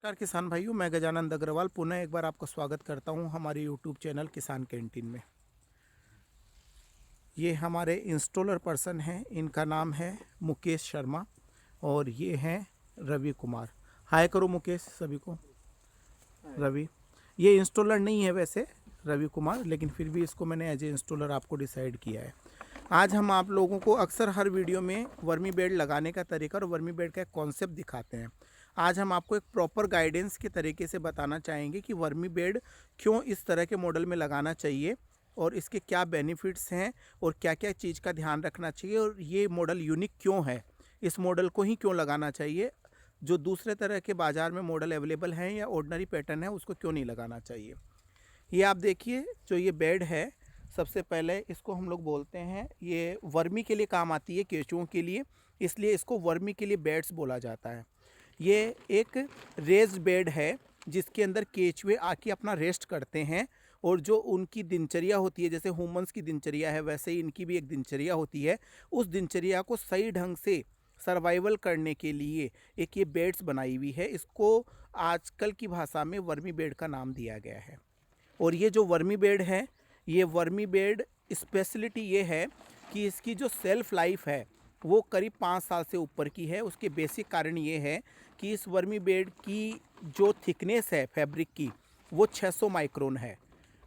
नमस्कार किसान भाइयों, मैं गजानंद अग्रवाल पुनः एक बार आपका स्वागत करता हूं हमारे यूट्यूब चैनल किसान कैंटीन में। ये हमारे इंस्टॉलर पर्सन हैं, इनका नाम है मुकेश शर्मा और ये हैं रवि कुमार। हाय करो मुकेश सभी को। रवि ये इंस्टॉलर नहीं है वैसे रवि कुमार, लेकिन फिर भी इसको मैंने एज ए इंस्टॉलर आपको डिसाइड किया है। आज हम आप लोगों को अक्सर हर वीडियो में वर्मी बेड लगाने का तरीका और वर्मी बेड का एक कॉन्सेप्ट दिखाते हैं। आज हम आपको एक प्रॉपर गाइडेंस के तरीके से बताना चाहेंगे कि वर्मी बेड क्यों इस तरह के मॉडल में लगाना चाहिए और इसके क्या बेनिफिट्स हैं और क्या क्या चीज़ का ध्यान रखना चाहिए और ये मॉडल यूनिक क्यों है, इस मॉडल को ही क्यों लगाना चाहिए, जो दूसरे तरह के बाज़ार में मॉडल अवेलेबल हैं या ऑर्डिनरी पैटर्न है उसको क्यों नहीं लगाना चाहिए। ये आप देखिए, जो ये बेड है, सबसे पहले इसको हम लोग बोलते हैं, ये वर्मी के लिए काम आती है, केंचुओं के लिए, इसलिए इसको वर्मी के लिए बेड्स बोला जाता है। ये एक रेस्ड बेड है जिसके अंदर केंचुए आके अपना रेस्ट करते हैं और जो उनकी दिनचर्या होती है, जैसे ह्यूमंस की दिनचर्या है वैसे ही इनकी भी एक दिनचर्या होती है। उस दिनचर्या को सही ढंग से सर्वाइवल करने के लिए एक ये बेड्स बनाई हुई है। इसको आजकल की भाषा में वर्मी बेड का नाम दिया गया है। और ये जो वर्मी बेड है, ये वर्मी बेड स्पेशलिटी ये है कि इसकी जो सेल्फ लाइफ है वो करीब 5 साल से ऊपर की है। उसके बेसिक कारण ये है कि इस वर्मी बेड की जो थिकनेस है फैब्रिक की वो 600 माइक्रोन है।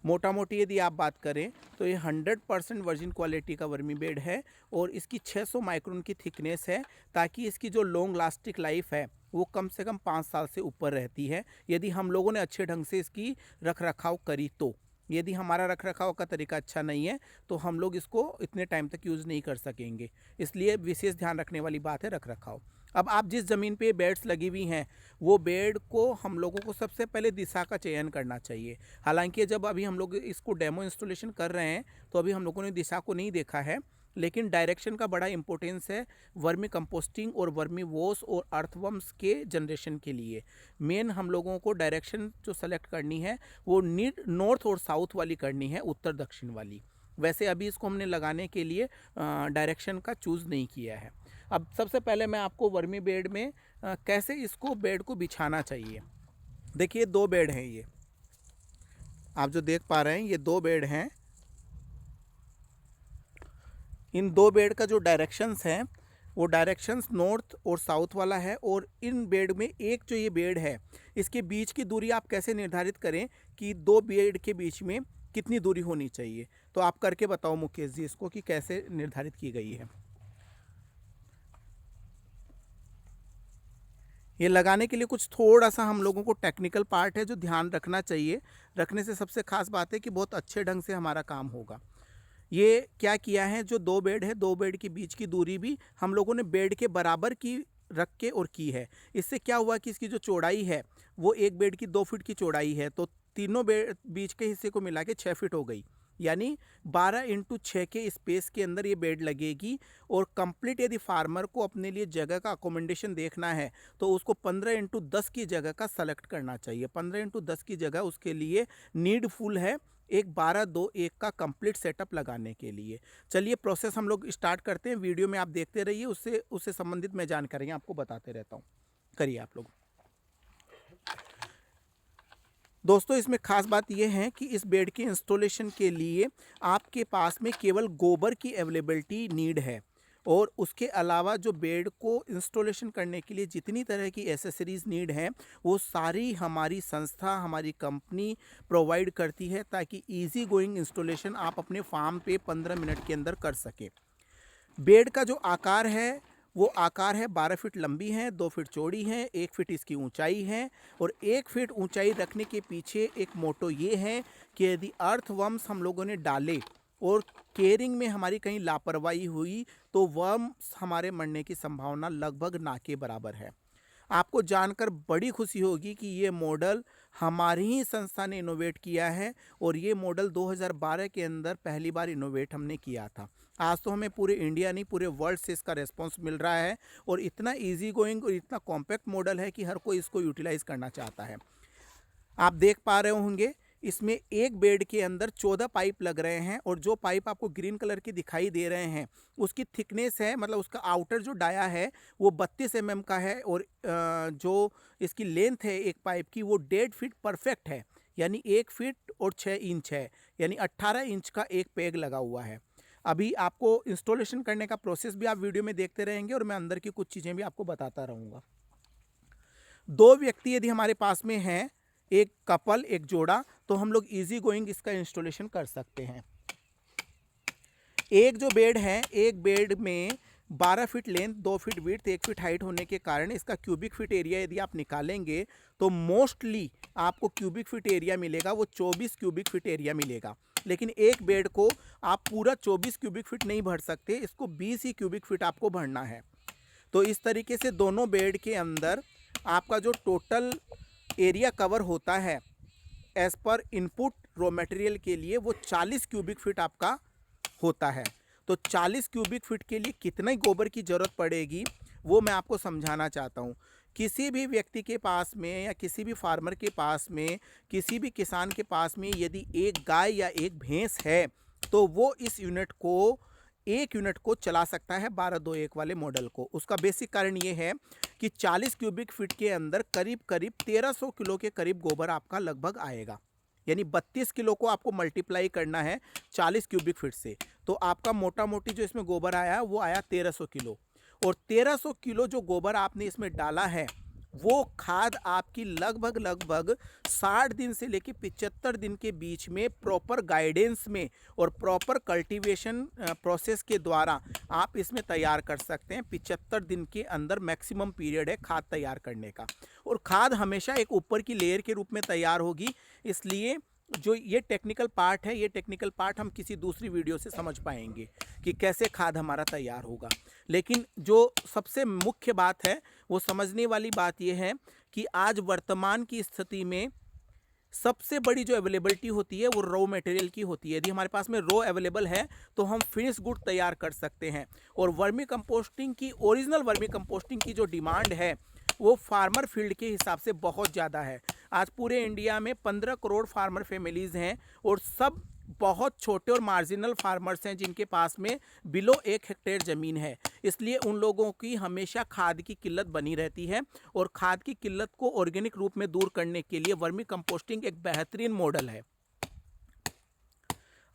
मोटा मोटी यदि आप बात करें तो ये 100% वर्जिन क्वालिटी का वर्मी बेड है और इसकी 600 माइक्रोन की थिकनेस है, ताकि इसकी जो लॉन्ग लास्टिक लाइफ है वो कम से कम 5 साल से ऊपर रहती है, यदि हम लोगों ने अच्छे ढंग से इसकी रख रखाव करी तो। यदि हमारा रख रखाव का तरीका अच्छा नहीं है तो हम लोग इसको इतने टाइम तक यूज़ नहीं कर सकेंगे, इसलिए विशेष ध्यान रखने वाली बात है रख रखाव। अब आप जिस ज़मीन पे बेड्स लगी हुई हैं वो बेड को हम लोगों को सबसे पहले दिशा का चयन करना चाहिए। हालांकि जब अभी हम लोग इसको डेमो इंस्टॉलेशन कर रहे हैं तो अभी हम लोगों ने दिशा को नहीं देखा है, लेकिन डायरेक्शन का बड़ा इंपॉर्टेंस है वर्मी कंपोस्टिंग और वर्मी वॉश और अर्थवर्म्स के जनरेशन के लिए। मेन हम लोगों को डायरेक्शन जो सेलेक्ट करनी है वो नॉर्थ और साउथ वाली करनी है, उत्तर दक्षिण वाली। वैसे अभी इसको हमने लगाने के लिए डायरेक्शन का चूज़ नहीं किया है। अब सबसे पहले मैं आपको वर्मी बेड में कैसे इसको बेड को बिछाना चाहिए। देखिए 2 बेड हैं, ये आप जो देख पा रहे हैं ये 2 बेड हैं। इन 2 बेड का जो डायरेक्शंस हैं वो डायरेक्शंस नॉर्थ और साउथ वाला है। और इन बेड में एक जो ये बेड है इसके बीच की दूरी आप कैसे निर्धारित करें कि 2 बेड के बीच में कितनी दूरी होनी चाहिए, तो आप करके बताओ मुकेश जी इसको कि कैसे निर्धारित की गई है। ये लगाने के लिए कुछ थोड़ा सा हम लोगों को टेक्निकल पार्ट है जो ध्यान रखना चाहिए। रखने से सबसे खास बात है कि बहुत अच्छे ढंग से हमारा काम होगा। ये क्या किया है, जो 2 बेड है 2 बेड के बीच की दूरी भी हम लोगों ने बेड के बराबर की रख के और की है। इससे क्या हुआ कि इसकी जो चौड़ाई है वो एक बेड की 2 फीट की चौड़ाई है, तो तीनों बेड बीच के हिस्से को मिला के 6 फीट हो गई, यानी 12x6 के स्पेस के अंदर ये बेड लगेगी। और कंप्लीट यदि फार्मर को अपने लिए जगह का अकोमोडेशन देखना है तो उसको 15x10 की जगह का सेलेक्ट करना चाहिए। 15x10 की जगह उसके लिए नीडफुल है एक 12-2-1 का कंप्लीट सेटअप लगाने के लिए। चलिए प्रोसेस हम लोग स्टार्ट करते हैं, वीडियो में आप देखते रहिए, उससे संबंधित मैं जानकारियाँ आपको बताते रहता हूँ। करिए आप लोग। दोस्तों इसमें खास बात यह है कि इस बेड के इंस्टॉलेशन के लिए आपके पास में केवल गोबर की अवेलेबिलिटी नीड है, और उसके अलावा जो बेड को इंस्टॉलेशन करने के लिए जितनी तरह की एसेसरीज नीड है वो सारी हमारी संस्था, हमारी कंपनी प्रोवाइड करती है, ताकि इजी गोइंग इंस्टॉलेशन आप अपने फार्म पे 15 मिनट के अंदर कर सके। बेड का जो आकार है वो आकार है 12 फीट लंबी है, 2 फीट चौड़ी है, 1 फीट इसकी ऊंचाई है। और 1 फीट ऊंचाई रखने के पीछे एक मोटो ये है कि यदि अर्थवर्म्स हम लोगों ने डाले और केयरिंग में हमारी कहीं लापरवाही हुई तो वर्म्स हमारे मरने की संभावना लगभग ना के बराबर है। आपको जानकर बड़ी खुशी होगी कि ये मॉडल हमारी ही संस्था ने इनोवेट किया है, और ये मॉडल 2012 के अंदर पहली बार इनोवेट हमने किया था। आज तो हमें पूरे इंडिया नहीं पूरे वर्ल्ड से इसका रेस्पॉन्स मिल रहा है, और इतना इजी गोइंग और इतना कॉम्पैक्ट मॉडल है कि हर कोई इसको यूटिलाइज करना चाहता है। आप देख पा रहे होंगे इसमें एक बेड के अंदर 14 पाइप लग रहे हैं और जो पाइप आपको ग्रीन कलर के दिखाई दे रहे हैं उसकी थिकनेस है, मतलब उसका आउटर जो डाया है वो 32 mm का है और जो इसकी लेंथ है एक पाइप की वो 1.5 फीट परफेक्ट है, यानी 1 फीट और 6 इंच है, यानी 18 इंच का एक पेग लगा हुआ है। अभी आपको इंस्टॉलेशन करने का प्रोसेस भी आप वीडियो में देखते रहेंगे और मैं अंदर की कुछ चीज़ें भी आपको बताता रहूँगा। 2 व्यक्ति यदि हमारे पास में हैं, एक कपल, एक जोड़ा, तो हम लोग इजी गोइंग इसका इंस्टॉलेशन कर सकते हैं। एक जो बेड है, एक बेड में 12 feet length, 2 feet width, 1 feet height होने के कारण इसका क्यूबिक फीट एरिया यदि आप निकालेंगे तो मोस्टली आपको क्यूबिक फीट एरिया मिलेगा वो 24 क्यूबिक फीट एरिया मिलेगा। लेकिन एक बेड को आप पूरा 24 क्यूबिक फीट नहीं भर सकते, इसको 20 ही क्यूबिक फीट आपको भरना है। तो इस तरीके से दोनों बेड के अंदर आपका जो टोटल एरिया कवर होता है as per input raw material के लिए वो 40 क्यूबिक फीट आपका होता है। तो 40 क्यूबिक फीट के लिए कितने गोबर की ज़रूरत पड़ेगी वो मैं आपको समझाना चाहता हूँ। किसी भी व्यक्ति के पास में या किसी भी फार्मर के पास में, किसी भी किसान के पास में यदि एक गाय या एक भैंस है तो वो इस एक यूनिट को चला सकता है 12-2-1 वाले मॉडल को। उसका बेसिक कारण ये है कि 40 क्यूबिक फीट के अंदर करीब करीब 1300 किलो के करीब गोबर आपका लगभग आएगा, यानी 32 किलो को आपको मल्टीप्लाई करना है 40 क्यूबिक फीट से, तो आपका मोटा मोटी जो इसमें गोबर आया वो आया 1300 किलो। और 1300 किलो जो गोबर आपने इसमें डाला है वो खाद आपकी लगभग 60 दिन से लेकर 75 दिन के बीच में प्रॉपर गाइडेंस में और प्रॉपर कल्टीवेशन प्रोसेस के द्वारा आप इसमें तैयार कर सकते हैं। 75 दिन के अंदर मैक्सिमम पीरियड है खाद तैयार करने का, और खाद हमेशा एक ऊपर की लेयर के रूप में तैयार होगी। इसलिए जो ये टेक्निकल पार्ट है, ये टेक्निकल पार्ट हम किसी दूसरी वीडियो से समझ पाएंगे कि कैसे खाद हमारा तैयार होगा। लेकिन जो सबसे मुख्य बात है वो समझने वाली बात ये है कि आज वर्तमान की स्थिति में सबसे बड़ी जो अवेलेबिलिटी होती है वो रॉ मटेरियल की होती है। यदि हमारे पास में रॉ अवेलेबल है तो हम फिनिश गुड तैयार कर सकते हैं। और वर्मी कंपोस्टिंग की, ओरिजिनल वर्मी कंपोस्टिंग की जो डिमांड है वो फार्मर फील्ड के हिसाब से बहुत ज़्यादा है। आज पूरे इंडिया में 15 करोड़ फार्मर फैमिलीज़ हैं और सब बहुत छोटे और मार्जिनल फार्मर्स हैं जिनके पास में बिलो 1 हेक्टेयर ज़मीन है। इसलिए उन लोगों की हमेशा खाद की किल्लत बनी रहती है, और खाद की किल्लत को ऑर्गेनिक रूप में दूर करने के लिए वर्मी कंपोस्टिंग एक बेहतरीन मॉडल है।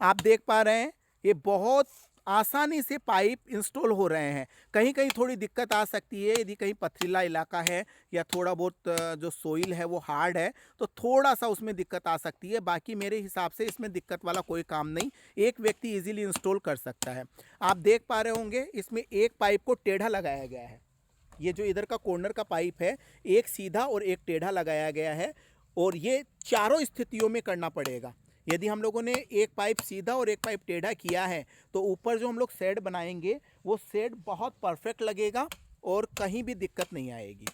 आप देख पा रहे हैं ये बहुत आसानी से पाइप इंस्टॉल हो रहे हैं। कहीं कहीं थोड़ी दिक्कत आ सकती है, यदि कहीं पथरीला इलाका है या थोड़ा बहुत जो सोइल है वो हार्ड है तो थोड़ा सा उसमें दिक्कत आ सकती है। बाकी मेरे हिसाब से इसमें दिक्कत वाला कोई काम नहीं, एक व्यक्ति इजीली इंस्टॉल कर सकता है। आप देख पा रहे होंगे इसमें एक पाइप को टेढ़ा लगाया गया है। ये जो इधर का कॉर्नर का पाइप है एक सीधा और एक टेढ़ा लगाया गया है, और ये चारों स्थितियों में करना पड़ेगा। यदि हम लोगों ने एक पाइप सीधा और एक पाइप टेढ़ा किया है तो ऊपर जो हम लोग शेड बनाएंगे वो शेड बहुत परफेक्ट लगेगा और कहीं भी दिक्कत नहीं आएगी।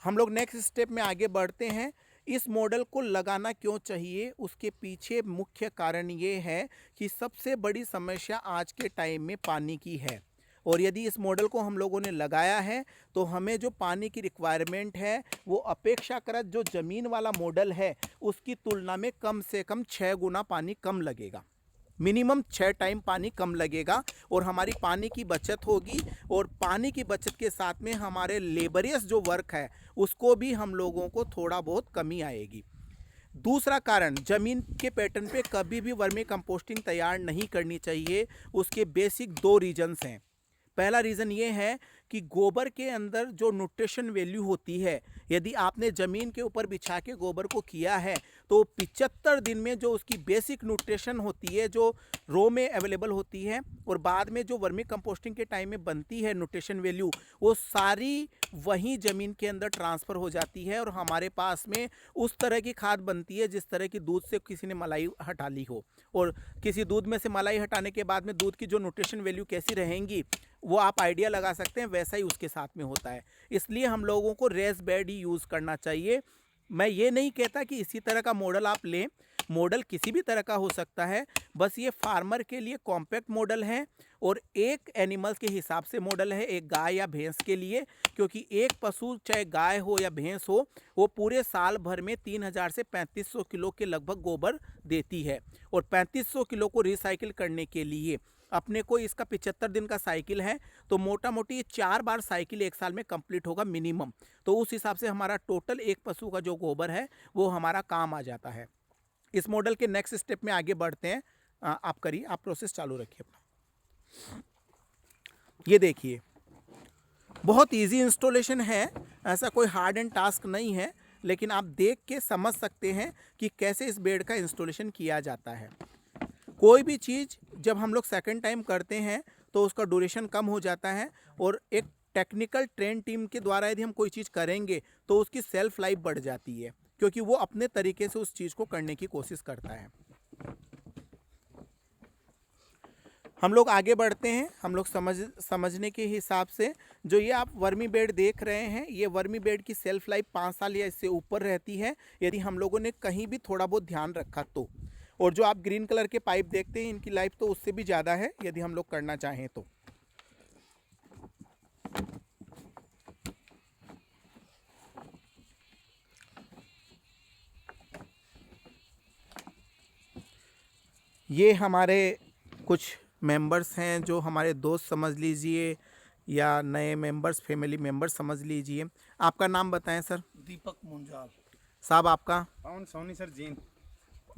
हम लोग नेक्स्ट स्टेप में आगे बढ़ते हैं। इस मॉडल को लगाना क्यों चाहिए, उसके पीछे मुख्य कारण ये है कि सबसे बड़ी समस्या आज के टाइम में पानी की है, और यदि इस मॉडल को हम लोगों ने लगाया है तो हमें जो पानी की रिक्वायरमेंट है वो अपेक्षाकृत जो ज़मीन वाला मॉडल है उसकी तुलना में कम से कम 6 गुना पानी कम लगेगा। मिनिमम 6 टाइम पानी कम लगेगा और हमारी पानी की बचत होगी, और पानी की बचत के साथ में हमारे लेबरियस जो वर्क है उसको भी हम लोगों को थोड़ा बहुत कमी आएगी। दूसरा कारण, ज़मीन के पैटर्न पे कभी भी वर्मी कंपोस्टिंग तैयार नहीं करनी चाहिए। उसके बेसिक 2 रीजन्स हैं। पहला रीज़न ये है कि गोबर के अंदर जो न्यूट्रिशन वैल्यू होती है, यदि आपने ज़मीन के ऊपर बिछा के गोबर को किया है तो 75 दिन में जो उसकी बेसिक न्यूट्रिशन होती है जो रो में अवेलेबल होती है और बाद में जो वर्मी कंपोस्टिंग के टाइम में बनती है न्यूट्रिशन वैल्यू, वो सारी वहीं ज़मीन के अंदर ट्रांसफ़र हो जाती है और हमारे पास में उस तरह की खाद बनती है जिस तरह की दूध से किसी ने मलाई हटा ली हो। और किसी दूध में से मलाई हटाने के बाद में दूध की जो न्यूट्रिशन वैल्यू कैसी रहेंगी वो आप आइडिया लगा सकते हैं, वैसा ही उसके साथ में होता है। इसलिए हम लोगों को रेस बेड ही यूज़ करना चाहिए। मैं ये नहीं कहता कि इसी तरह का मॉडल आप लें, मॉडल किसी भी तरह का हो सकता है, बस ये फार्मर के लिए कॉम्पैक्ट मॉडल है और एक एनिमल्स के हिसाब से मॉडल है, एक गाय या भैंस के लिए, क्योंकि एक पशु चाहे गाय हो या भैंस हो वो पूरे साल भर में 3000 से 3500 किलो के लगभग गोबर देती है और 3500 किलो को रिसाइकिल करने के लिए अपने को इसका 75 दिन का साइकिल है, तो मोटा मोटी 4 बार साइकिल एक साल में कंप्लीट होगा मिनिमम। तो उस हिसाब से हमारा टोटल एक पशु का जो गोबर है वो हमारा काम आ जाता है। इस मॉडल के नेक्स्ट स्टेप में आगे बढ़ते हैं। आप करिए, आप प्रोसेस चालू रखिए अपना। ये देखिए बहुत इजी इंस्टॉलेशन है, ऐसा कोई हार्ड एंड टास्क नहीं है, लेकिन आप देख के समझ सकते हैं कि कैसे इस बेड का इंस्टॉलेशन किया जाता है। कोई भी चीज़ जब हम लोग सेकंड टाइम करते हैं तो उसका ड्यूरेशन कम हो जाता है और एक टेक्निकल ट्रेन टीम के द्वारा यदि हम कोई चीज़ करेंगे तो उसकी सेल्फ लाइफ बढ़ जाती है, क्योंकि वो अपने तरीके से उस चीज़ को करने की कोशिश करता है। हम लोग आगे बढ़ते हैं। हम लोग समझने के हिसाब से जो ये आप वर्मी बेड देख रहे हैं, ये वर्मी बेड की सेल्फ लाइफ 5 साल या इससे ऊपर रहती है यदि हम लोगों ने कहीं भी थोड़ा बहुत ध्यान रखा तो। और जो आप ग्रीन कलर के पाइप देखते हैं इनकी लाइफ तो उससे भी ज़्यादा है यदि हम लोग करना चाहें तो। ये हमारे कुछ मेंबर्स हैं जो हमारे दोस्त समझ लीजिए या नए मेंबर्स, फैमिली मेंबर्स समझ लीजिए। आपका नाम बताएं सर। दीपक मुंजाल। साहब आपका? पवन सोनी सर जीन।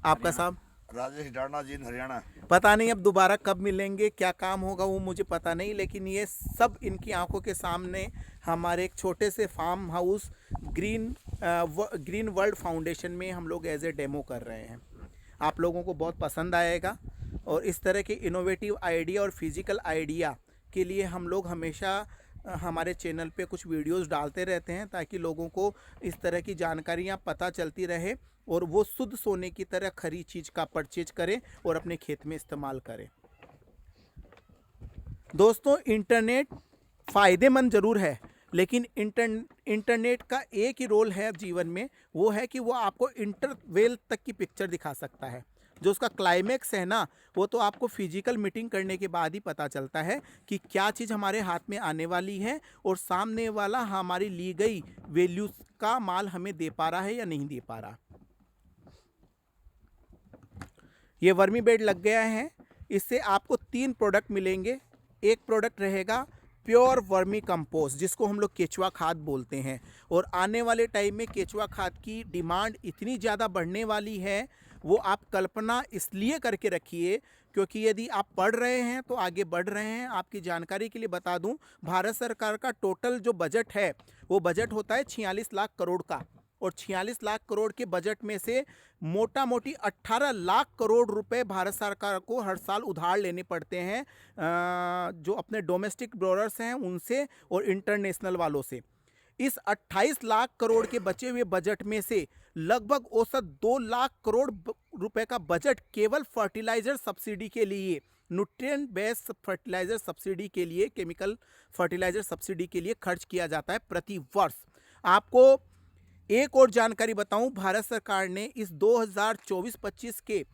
आपका साहब? Rajesh Dana gene Haryana. पता नहीं अब दोबारा कब मिलेंगे, क्या काम होगा वो मुझे पता नहीं, लेकिन ये सब इनकी आंखों के सामने हमारे एक छोटे से farm house green world foundation में हम लोग एज ए डेमो कर रहे हैं। आप लोगों को बहुत पसंद आएगा और इस तरह के इनोवेटिव आइडिया और फिजिकल आइडिया के लिए हम लोग हमेशा हमारे चैनल पे कुछ वीडियोस डालते रहते हैं ताकि लोगों को इस तरह की जानकारियाँ पता चलती रहे और वो शुद्ध सोने की तरह खरी चीज़ का परचेज करें और अपने खेत में इस्तेमाल करें। दोस्तों, इंटरनेट फ़ायदेमंद ज़रूर है, लेकिन इंटरनेट का एक ही रोल है जीवन में, वो है कि वो आपको इंटरवेल तक की पिक्चर दिखा सकता है। जो उसका क्लाइमेक्स है ना, वो तो आपको फिजिकल मीटिंग करने के बाद ही पता चलता है कि क्या चीज़ हमारे हाथ में आने वाली है और सामने वाला हमारी ली गई वैल्यूज़ का माल हमें दे पा रहा है या नहीं दे पा रहा। ये वर्मी बेड लग गया है। इससे आपको 3 प्रोडक्ट मिलेंगे। एक प्रोडक्ट रहेगा प्योर वर्मी कंपोस्ट, जिसको हम लोग केचुआ खाद बोलते हैं, और आने वाले टाइम में केचुआ खाद की डिमांड इतनी ज़्यादा बढ़ने वाली है, वो आप कल्पना इसलिए करके रखिए क्योंकि यदि आप पढ़ रहे हैं तो आगे बढ़ रहे हैं। आपकी जानकारी के लिए बता दूं, भारत सरकार का टोटल जो बजट है वो बजट होता है 46 लाख करोड़ का, और 46 लाख करोड़ के बजट में से मोटा मोटी 18 लाख करोड़ रुपए भारत सरकार को हर साल उधार लेने पड़ते हैं, जो अपने डोमेस्टिक बोरोअर्स हैं उनसे और इंटरनेशनल वालों से। इस 28 लाख करोड़ के बचे हुए बजट में से लगभग औसत 2 लाख करोड़ रुपए का बजट केवल फर्टिलाइजर सब्सिडी के लिए, न्यूट्रिएंट बेस्ड फर्टिलाइजर सब्सिडी के लिए, केमिकल फर्टिलाइजर सब्सिडी के लिए खर्च किया जाता है प्रति वर्ष। आपको एक और जानकारी बताऊं, भारत सरकार ने इस 2024-25 के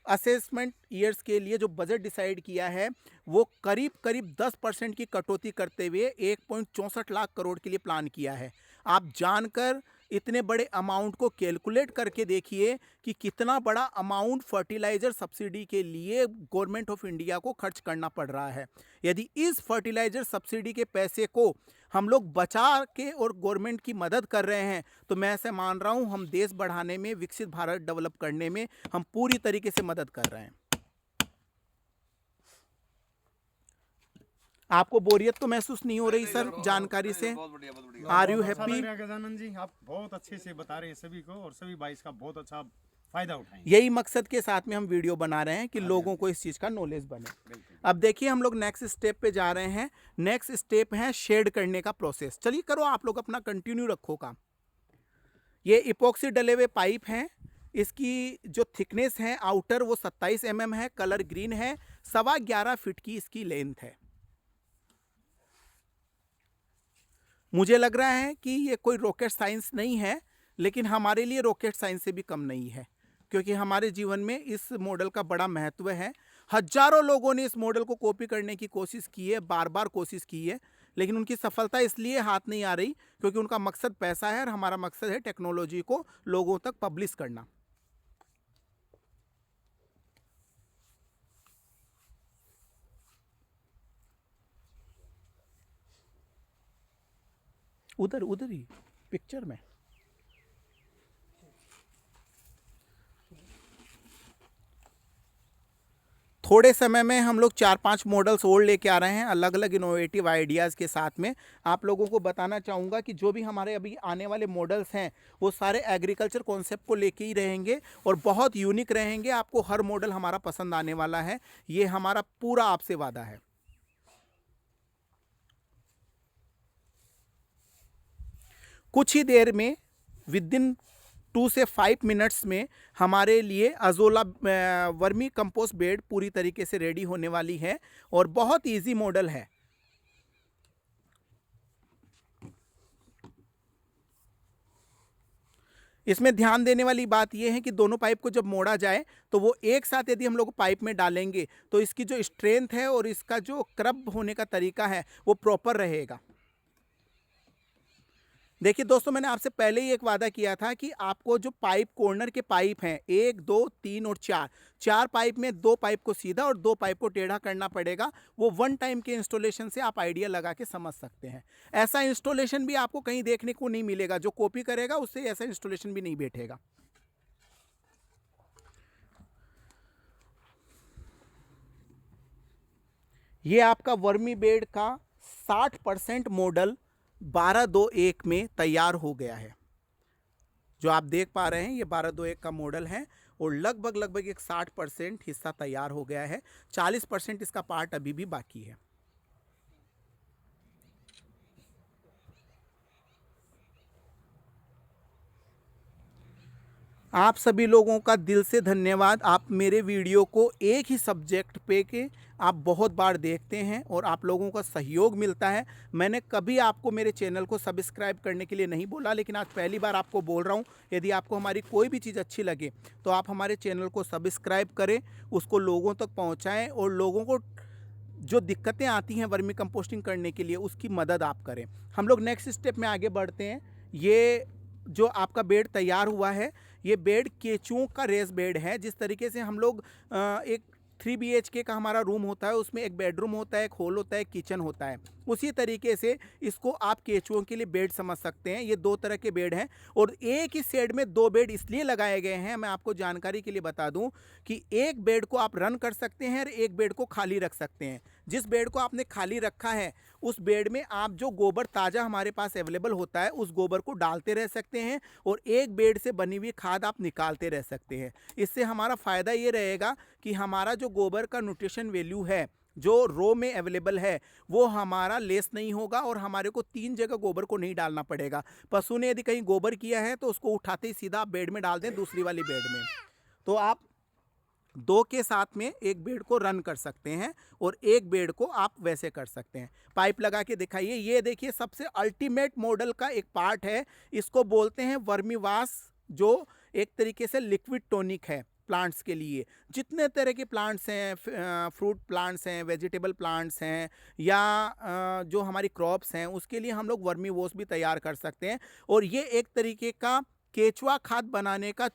असेसमेंट ईयर्स के लिए जो बजट डिसाइड किया है वो करीब करीब 10% की कटौती करते हुए 1.64 लाख करोड़ के लिए प्लान किया है। आप जानकर इतने बड़े अमाउंट को कैलकुलेट करके देखिए कि कितना बड़ा अमाउंट फर्टिलाइज़र सब्सिडी के लिए गवर्नमेंट ऑफ इंडिया को खर्च करना पड़ रहा है। यदि इस फर्टिलाइज़र सब्सिडी के पैसे को हम लोग बचा के और गवर्नमेंट की मदद कर रहे हैं, तो मैं ऐसे मान रहा हूँ हम देश बढ़ाने में, विकसित भारत डेवलप करने में हम पूरी तरीके से मदद कर रहे हैं। आपको बोरियत तो महसूस नहीं हो रही सर जानकारी से? Are you happy? Gajanan ji, आप बहुत अच्छे से बता रहे हैं सभी को, और सभी भाई इसका बहुत अच्छा फायदा उठाएंगे। यही मकसद के साथ में हम वीडियो बना रहे हैं कि लोगों को इस चीज़ का नॉलेज बने। अब देखिए हम लोग नेक्स्ट स्टेप पे जा रहे हैं। नेक्स्ट स्टेप है शेड करने का प्रोसेस। चलिए करो, आप लोग अपना कंटिन्यू रखो काम। ये इपॉक्सी डले हुए पाइप हैं। इसकी जो थिकनेस है आउटर वो 27 mm है, कलर ग्रीन है, 11.25 फीट की इसकी लेंथ है। मुझे लग रहा है कि ये कोई रॉकेट साइंस नहीं है, लेकिन हमारे लिए रॉकेट साइंस से भी कम नहीं है। क्योंकि हमारे जीवन में इस मॉडल का बड़ा महत्व है। हजारों लोगों ने इस मॉडल को कॉपी करने की कोशिश की है, बार बार कोशिश की है, लेकिन उनकी सफलता इसलिए हाथ नहीं आ रही क्योंकि उनका मकसद पैसा है और हमारा मकसद है टेक्नोलॉजी को लोगों तक पब्लिश करना। उधर उधर ही पिक्चर में। थोड़े समय में हम लोग 4-5 मॉडल्स और लेके आ रहे हैं अलग अलग इनोवेटिव आइडियाज़ के साथ में। आप लोगों को बताना चाहूँगा कि जो भी हमारे अभी आने वाले मॉडल्स हैं वो सारे एग्रीकल्चर कॉन्सेप्ट को लेके ही रहेंगे और बहुत यूनिक रहेंगे। आपको हर मॉडल हमारा पसंद आने वाला है, ये हमारा पूरा आपसे वादा है। कुछ ही देर में विदिन 2 से 5 मिनट्स में हमारे लिए अजोला वर्मी कंपोस्ट बेड पूरी तरीके से रेडी होने वाली है और बहुत इजी मॉडल है। इसमें ध्यान देने वाली बात यह है कि दोनों पाइप को जब मोड़ा जाए तो वो एक साथ यदि हम लोग पाइप में डालेंगे तो इसकी जो स्ट्रेंथ है और इसका जो क्रब होने का तरीका है वो प्रॉपर रहेगा। देखिए दोस्तों, मैंने आपसे पहले ही एक वादा किया था कि आपको जो पाइप कॉर्नर के पाइप हैं 1, 2, 3 और 4 पाइप में 2 पाइप को सीधा और 2 पाइप को टेढ़ा करना पड़ेगा। वो 1 टाइम के इंस्टॉलेशन से आप आइडिया लगा के समझ सकते हैं। ऐसा इंस्टॉलेशन भी आपको कहीं देखने को नहीं मिलेगा। जो कॉपी करेगा उससे ऐसा इंस्टॉलेशन भी नहीं बैठेगा। ये आपका वर्मी बेड का 60% मॉडल 12-2-1 में तैयार हो गया है। जो आप देख पा रहे हैं ये 12-2-1 का मॉडल है और लगभग एक 60% हिस्सा तैयार हो गया है। 40% इसका पार्ट अभी भी बाकी है। आप सभी लोगों का दिल से धन्यवाद। आप मेरे वीडियो को एक ही सब्जेक्ट पे के आप बहुत बार देखते हैं और आप लोगों का सहयोग मिलता है। मैंने कभी आपको मेरे चैनल को सब्सक्राइब करने के लिए नहीं बोला, लेकिन आज पहली बार आपको बोल रहा हूँ। यदि आपको हमारी कोई भी चीज़ अच्छी लगे तो आप हमारे चैनल को सब्सक्राइब करें, उसको लोगों तक पहुँचाएँ और लोगों को जो दिक्कतें आती हैं वर्मी कंपोस्टिंग करने के लिए उसकी मदद आप करें। हम लोग नेक्स्ट स्टेप में आगे बढ़ते हैं। ये जो आपका बेड तैयार हुआ है ये बेड केचुओं का रेस बेड है। जिस तरीके से हम लोग एक 3 BHK का हमारा रूम होता है, उसमें एक बेडरूम होता है, एक हॉल होता है, किचन होता है, उसी तरीके से इसको आप केचुओं के लिए बेड समझ सकते हैं। ये 2 तरह के बेड हैं और एक ही शेड में 2 बेड इसलिए लगाए गए हैं। मैं आपको जानकारी के लिए बता दूं कि एक बेड को आप रन कर सकते हैं और एक बेड को खाली रख सकते हैं। जिस बेड को आपने खाली रखा है उस बेड में आप जो गोबर ताज़ा हमारे पास अवेलेबल होता है उस गोबर को डालते रह सकते हैं और एक बेड से बनी हुई खाद आप निकालते रह सकते हैं। इससे हमारा फ़ायदा ये रहेगा कि हमारा जो गोबर का न्यूट्रिशन वैल्यू है जो रो में अवेलेबल है वो हमारा लेस नहीं होगा और हमारे को 3 जगह गोबर को नहीं डालना पड़ेगा। पशु ने यदि कहीं गोबर किया है तो उसको उठाते ही सीधा आप बेड में डाल दें दूसरी वाली बेड में, तो आप 2 के साथ में एक बेड को रन कर सकते हैं और एक बेड को आप वैसे कर सकते हैं। पाइप लगा के दिखाइए। ये देखिए सबसे अल्टीमेट मॉडल का एक पार्ट है, इसको बोलते हैं वर्मीवाश, जो एक तरीके से लिक्विड टॉनिक है प्लांट्स के लिए। जितने तरह के प्लांट्स हैं, फ्रूट प्लांट्स हैं, वेजिटेबल प्लांट्स हैं या जो हमारी क्रॉप्स हैं, उसके लिए हम लोग वर्मी वॉश भी तैयार कर सकते हैं। और ये एक तरीके का केचुआ खाद बनाने का